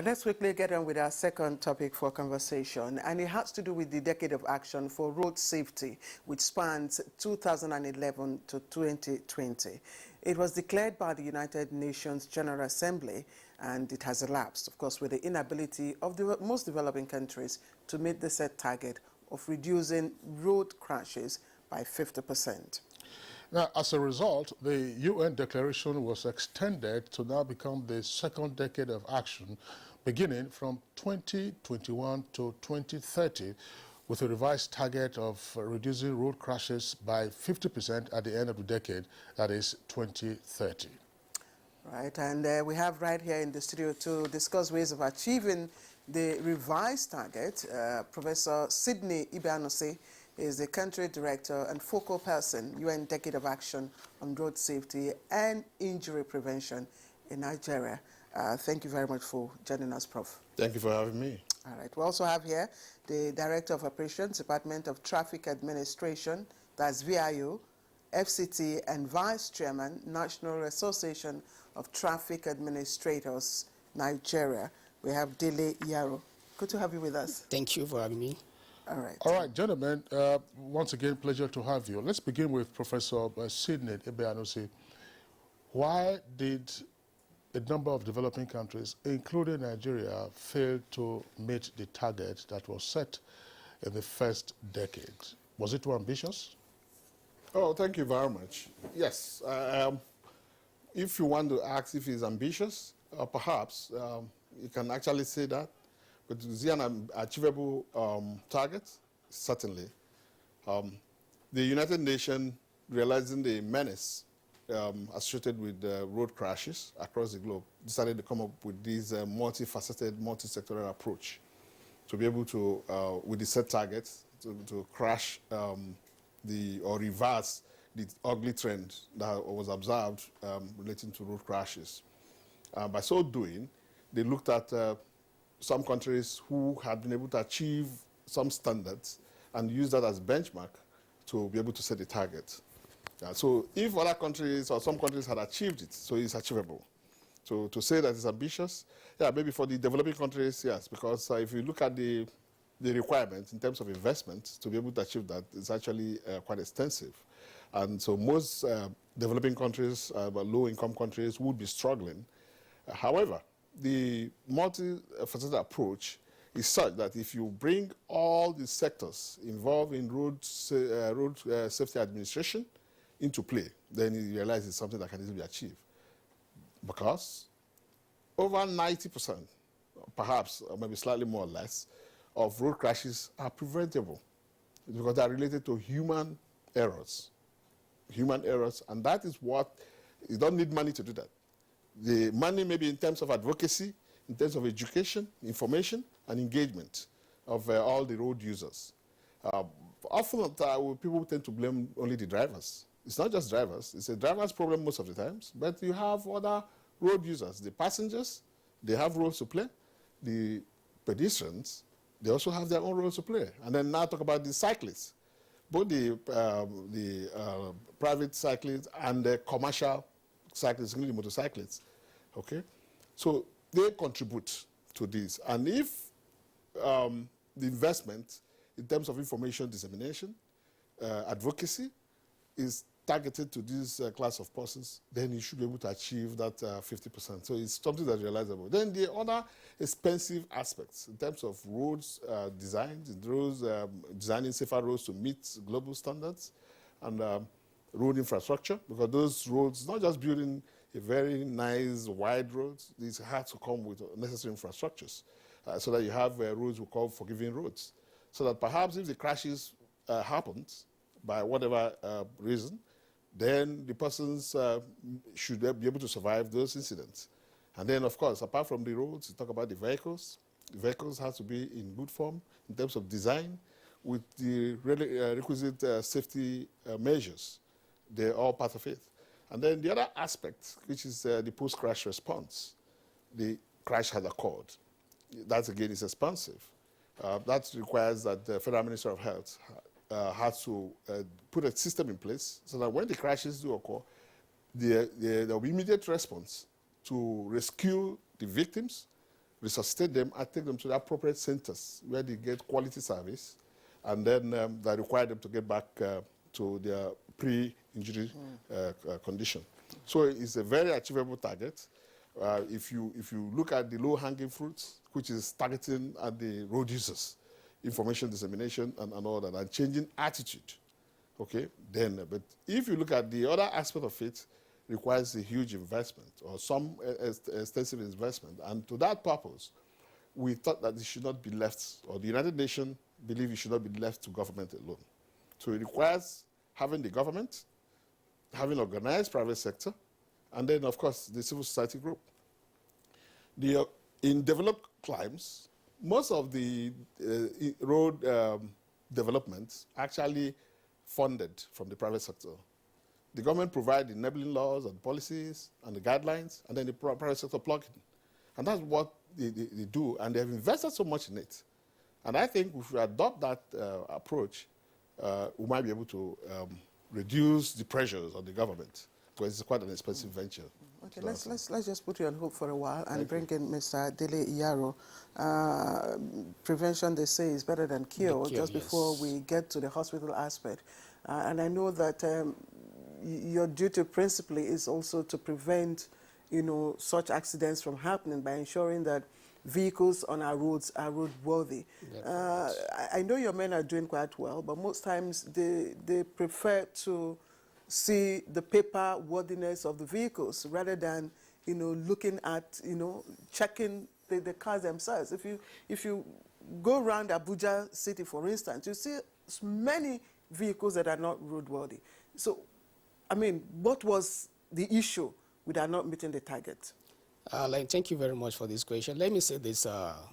Let's quickly get on with our second topic for conversation, and it has to do with the Decade of Action for Road Safety, which spans 2011 to 2020. It was declared by the United Nations General Assembly, and it has elapsed, of course, with the inability of the most developing countries to meet the set target of reducing road crashes by 50%. Now, as a result, the UN declaration was extended to now become the second decade of action, beginning from 2021 to 2030, with a revised target of reducing road crashes by 50% at the end of the decade, that is 2030. Right, and we have right here in the studio to discuss ways of achieving the revised target, Professor Sydney Ibeanose is the country director and focal person, UN Decade of Action on Road Safety and Injury Prevention in Nigeria. Thank you very much for joining us, Prof. Thank you for having me. All right. We also have here the Director of Operations, Department of Traffic Administration, that's VIO, FCT, and Vice Chairman, National Association of Traffic Administrators, Nigeria. We have Dele Yaro. Good to have you with us. Thank you for having me. All right, gentlemen, once again, pleasure to have you. Let's begin with Professor Sydney Ibeanose. Why did a number of developing countries, including Nigeria, fail to meet the target that was set in the first decade? Was it too ambitious? Oh, thank you very much. Yes, if you want to ask if it's ambitious, perhaps you can actually say that. But is it an achievable target? Certainly. The United Nations, realizing the menace associated with road crashes across the globe, decided to come up with this multifaceted, multi-sectoral approach to be able to, with the set targets, to crash or reverse the ugly trend that was observed relating to road crashes. By so doing, they looked at some countries who had been able to achieve some standards and use that as benchmark to be able to set the target. So if other countries or some countries had achieved it, so it's achievable. So to say that it's ambitious, yeah, maybe for the developing countries, yes, because if you look at the requirements in terms of investment to be able to achieve that, it's actually quite extensive. And so most developing countries, low-income countries, would be struggling. However, the multi-faceted approach is such that if you bring all the sectors involved in road safety administration into play, then you realize it's something that can easily be achieved. Because over 90%, perhaps or maybe slightly more or less, of road crashes are preventable because they are related to human errors. Human errors, and that is what, you don't need money to do that. The money may be in terms of advocacy, in terms of education, information, and engagement of all the road users. Often people tend to blame only the drivers. It's not just drivers. It's a driver's problem most of the times, but you have other road users. The passengers, they have roles to play. The pedestrians, they also have their own roles to play. And then now talk about the cyclists, both the private cyclists and the commercial cyclists, including motorcyclists. Okay, so they contribute to this. And if the investment in terms of information dissemination, advocacy is targeted to this class of persons, then you should be able to achieve that 50%. So it's something that's realizable. Then the other expensive aspects in terms of roads designs, designing safer roads to meet global standards, and road infrastructure, because those roads, not just building a very nice wide roads, these have to come with necessary infrastructures so that you have roads we call forgiving roads. So that perhaps if the crashes happens by whatever reason, then the persons should be able to survive those incidents. And then, of course, apart from the roads, you talk about the vehicles. The vehicles have to be in good form in terms of design with the requisite safety measures. They're all part of it. And then the other aspect, which is the post-crash response. The crash has occurred. That, again, is expensive. That requires that the Federal Ministry of Health has to put a system in place so that when the crashes do occur, there will be immediate response to rescue the victims resuscitate them, and take them to the appropriate centers where they get quality service, and then that require them to get back to their pre-injury condition. So it's a very achievable target. If you look at the low-hanging fruits, which is targeting at the road users, information dissemination and all that, and changing attitude, okay, then, but if you look at the other aspect of it, requires a huge investment or some extensive investment. And to that purpose, we thought that it should not be left, or the United Nations believe it should not be left to government alone. So it requires having the government, having organized private sector, and then, of course, the civil society group. In developed climes, most of the road developments actually funded from the private sector. The government provides enabling laws and policies and the guidelines, and then the private sector plug in. And that's what they do, and they have invested so much in it. And I think if we adopt that approach, we might be able to reduce the pressures on the government, because it's quite an expensive venture. Okay, let's just put you on hold for a while and bring in Mr. Dele Iyaro. Prevention, they say, is better than cure, just before we get to the hospital aspect. And I know that your duty principally is also to prevent, such accidents from happening by ensuring that vehicles on our roads are roadworthy. I know your men are doing quite well, but most times they prefer to see the paper worthiness of the vehicles rather than, looking at, checking the cars themselves. If you go around Abuja city, for instance, you see many vehicles that are not roadworthy. So, I mean, what was the issue with our not meeting the target? Thank you very much for this question. Let me say this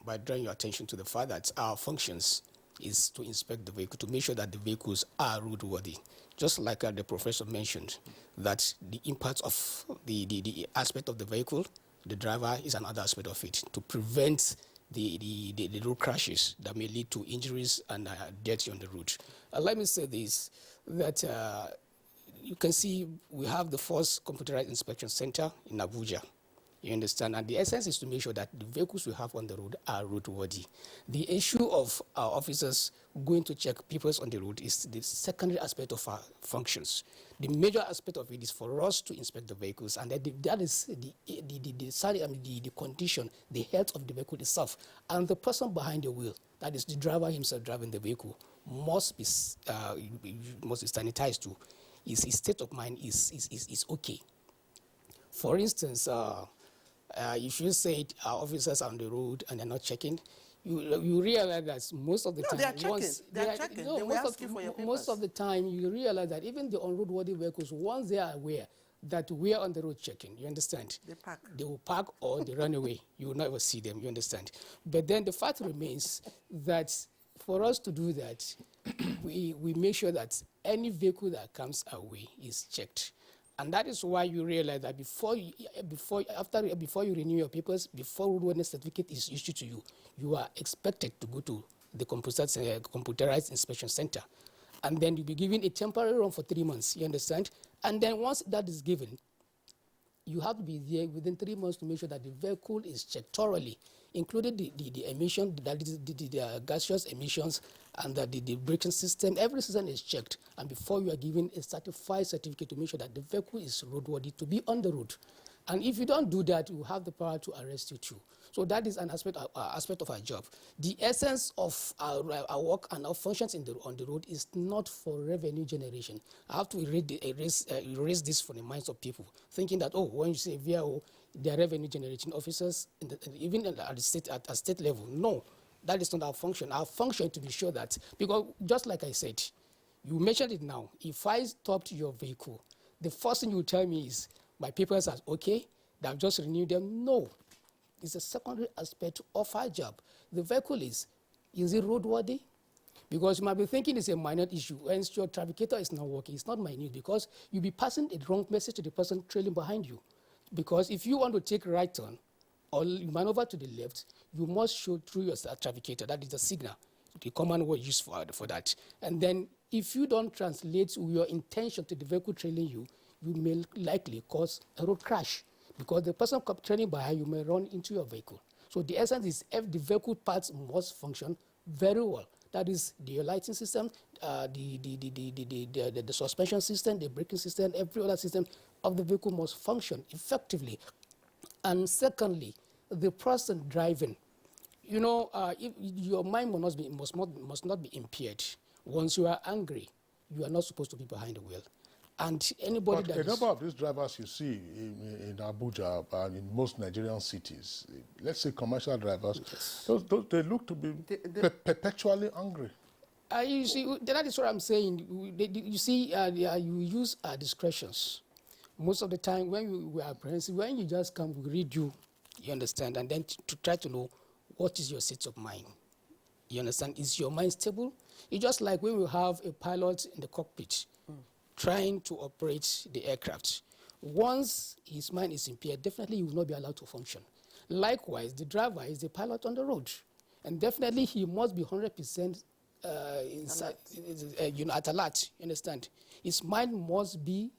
by drawing your attention to the fact that our functions is to inspect the vehicle, to make sure that the vehicles are roadworthy. Just like the professor mentioned, that the impact of the aspect of the vehicle, the driver is another aspect of it, to prevent the road crashes that may lead to injuries and deaths on the road. Let me say this, that you can see we have the first computerized inspection center in Abuja. You understand? And the essence is to make sure that the vehicles we have on the road are roadworthy. The issue of our officers going to check people on the road is the secondary aspect of our functions. The major aspect of it is for us to inspect the vehicles, and that is the condition, the health of the vehicle itself. And the person behind the wheel, that is the driver himself driving the vehicle, must be sanitized too. His state of mind is okay. For instance, if you say our officers are on the road and they're not checking, you realize that most of the time, they are checking. They will ask you for your papers. Most of the time, you realize that even the unroadworthy vehicles, once they are aware that we are on the road checking, you understand? They will park or they run away. You will never see them, you understand? But then the fact remains that for us to do that, we make sure that any vehicle that comes our way is checked. And that is why you realize that before you renew your papers, before roadworthiness certificate is issued to you, you are expected to go to the computerized inspection center. And then you'll be given a temporary run for 3 months, you understand? And then once that is given, you have to be there within 3 months to make sure that the vehicle is checked thoroughly, including the emission, that is the gaseous emissions, and the braking system. Every system is checked, and before you are given a certified certificate to make sure that the vehicle is roadworthy to be on the road. And if you don't do that, you have the power to arrest you too. So that is an aspect of our job. The essence of our work and our functions on the road is not for revenue generation. I have to erase this from the minds of people, thinking that, oh, when you say VIO, they are revenue generating officers, even at state level. No, that is not our function. Our function is to be sure that, because just like I said, you mentioned it now, if I stopped your vehicle, the first thing you tell me is, my papers are okay, that I've just renewed them. No, it's a secondary aspect of our job. The vehicle is it roadworthy? Because you might be thinking it's a minor issue, and your trafficator is not working. It's not minute, because you'll be passing a wrong message to the person trailing behind you. Because if you want to take a right turn, or you maneuver to the left, you must show through your trafficator. That is the signal, the common word used for that. And then if you don't translate your intention to the vehicle trailing you, you may likely cause a road crash, because the person trailing behind you may run into your vehicle. So the essence is the vehicle parts must function very well. That is the lighting system, the suspension system, the braking system, every other system of the vehicle must function effectively. And secondly, the person driving, you know, if your mind must not be impaired. Once you are angry, you are not supposed to be behind the wheel. And anybody but that a number of these drivers you see in Abuja and in most Nigerian cities, let's say commercial drivers, Yes. those, they look to be perpetually angry. You see, that is what I'm saying. You see, you use discretions. Most of the time, when we are apprehensive, when you just come, we read you, you understand, and then to try to know what is your state of mind. You understand? Is your mind stable? It's just like when we have a pilot in the cockpit trying to operate the aircraft. Once his mind is impaired, definitely he will not be allowed to function. Likewise, the driver is the pilot on the road, and definitely he must be 100% inside, at alert. You understand? His mind must be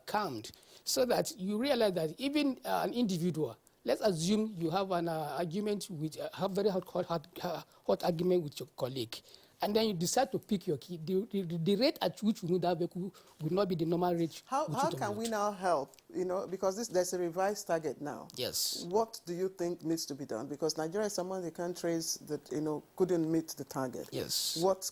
calmed, so that you realize that even an individual, let's assume you have an argument with, have very hot argument with your colleague, and then you decide to pick your key. The rate at which you move that vehicle will not be the normal rate. How can we now help? You know, because there's a revised target now. Yes. What do you think needs to be done? Because Nigeria is among the countries that couldn't meet the target. Yes. What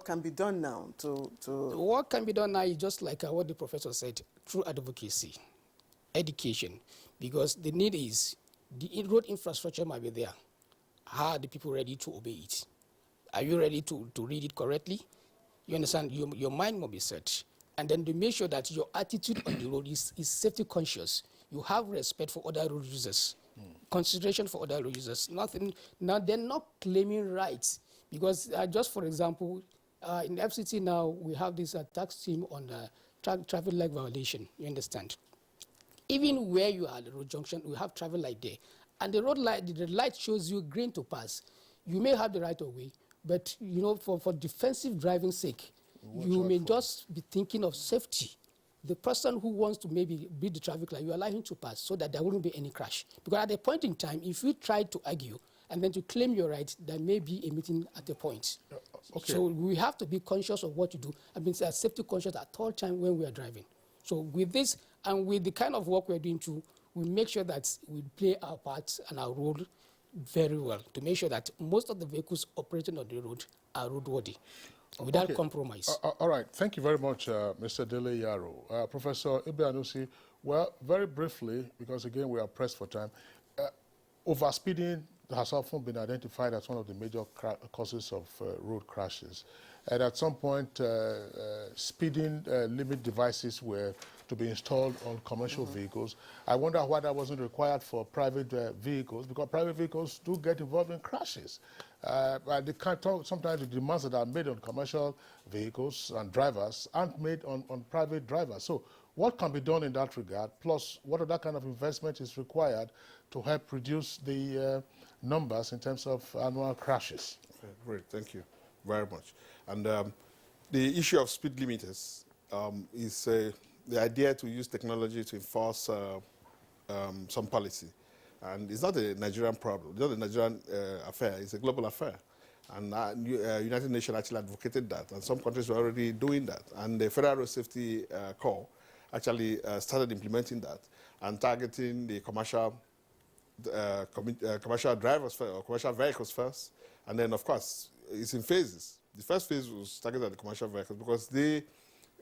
can be done now to? What can be done now is just like what the professor said, through advocacy, education, because the need is the road infrastructure might be there. How are the people ready to obey it? Are you ready to read it correctly? You understand? Your mind must be set. And then to make sure that your attitude on the road is safety conscious. You have respect for other road users, consideration for other road users. Now they're not claiming rights. Because just for example, in FCT now, we have this tax team on traffic light violation, you understand? Even where you are at the road junction, we have traffic light there. And the road light, the light shows you green to pass. You may have the right of way, but for defensive driving sake, you may just be thinking of safety. The person who wants to maybe beat the traffic light, you allow him to pass so that there wouldn't be any crash. Because at a point in time, if you try to argue and then to claim your right, there may be a meeting at the point. Okay. So we have to be conscious of what you do. I mean, safety conscious at all times when we are driving. So with this and with the kind of work we're doing too, we make sure that we play our part and our role very well to make sure that most of the vehicles operating on the road are roadworthy without compromise. All right. Thank you very much, Mr. Dele Yaro. Professor Ibeanusi, well, very briefly, because again we are pressed for time, overspeeding has often been identified as one of the major causes of road crashes. And at some point, speeding limit devices were to be installed on commercial vehicles. I wonder why that wasn't required for private vehicles, because private vehicles do get involved in crashes. They can't talk, sometimes the demands that are made on commercial vehicles and drivers aren't made on private drivers. So what can be done in that regard? Plus, what other kind of investment is required to help reduce the numbers in terms of annual crashes? Okay, great, thank you very much. And the issue of speed limiters is the idea to use technology to enforce some policy. And it's not a Nigerian problem. It's not a Nigerian affair. It's a global affair. And United Nations actually advocated that. And some countries were already doing that. And the Federal Road Safety Corps actually started implementing that and targeting the commercial drivers first, or commercial vehicles first. And then, of course, it's in phases. The first phase was targeted at the commercial vehicles because they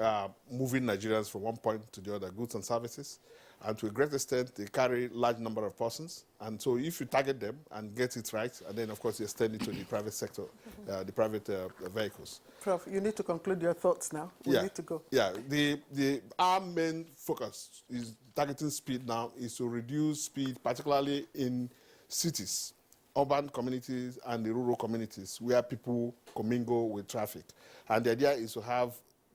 are moving Nigerians from one point to the other, goods and services. And to a great extent, they carry a large number of persons. And so if you target them and get it right, and then, of course, you extend it to the private sector, the private vehicles. Prof, you need to conclude your thoughts now. We need to go. Yeah, our main focus is targeting speed now is to reduce speed, particularly in cities, urban communities and the rural communities where people commingle with traffic. And the idea is to have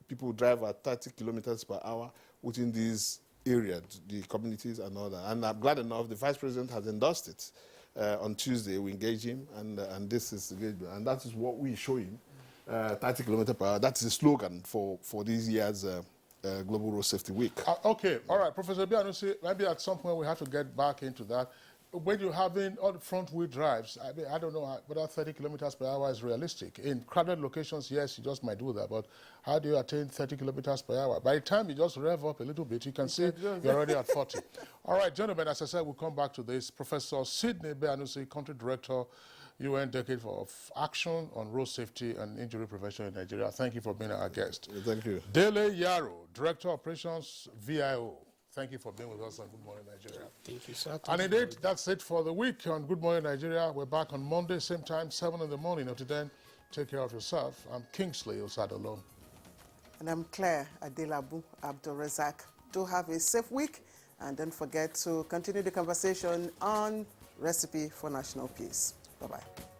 people drive at 30 kilometers per hour within these areas, the communities and all that. And I'm glad enough the Vice President has endorsed it. On Tuesday, we engage him, and this is engagement. And that is what we show him, 30 kilometers per hour. That's the slogan for this year's Global Road Safety Week. Okay, all right, Professor Bianusi, maybe at some point we have to get back into that. when you're having all the front-wheel drives, I mean, I don't know whether 30 kilometers per hour is realistic. In crowded locations, yes, you just might do that, but how do you attain 30 kilometers per hour? By the time you just rev up a little bit, you can see you're already at 40. All right, gentlemen, as I said, we'll come back to this. Professor Sidney Beanusi, Country Director, UN Decade of Action on Road Safety and Injury Prevention in Nigeria. Thank you for being our guest. Thank you. Dele Yaro, Director Operations, VIO. Thank you for being with us on Good Morning Nigeria. Thank you, sir. And indeed, that's it for the week on Good Morning Nigeria. We're back on Monday, same time, 7 in the morning. Until then, take care of yourself. I'm Kingsley Osadolong. And I'm Claire Adelabu Abdulrazak. Do have a safe week, and don't forget to continue the conversation on Recipe for National Peace. Bye-bye.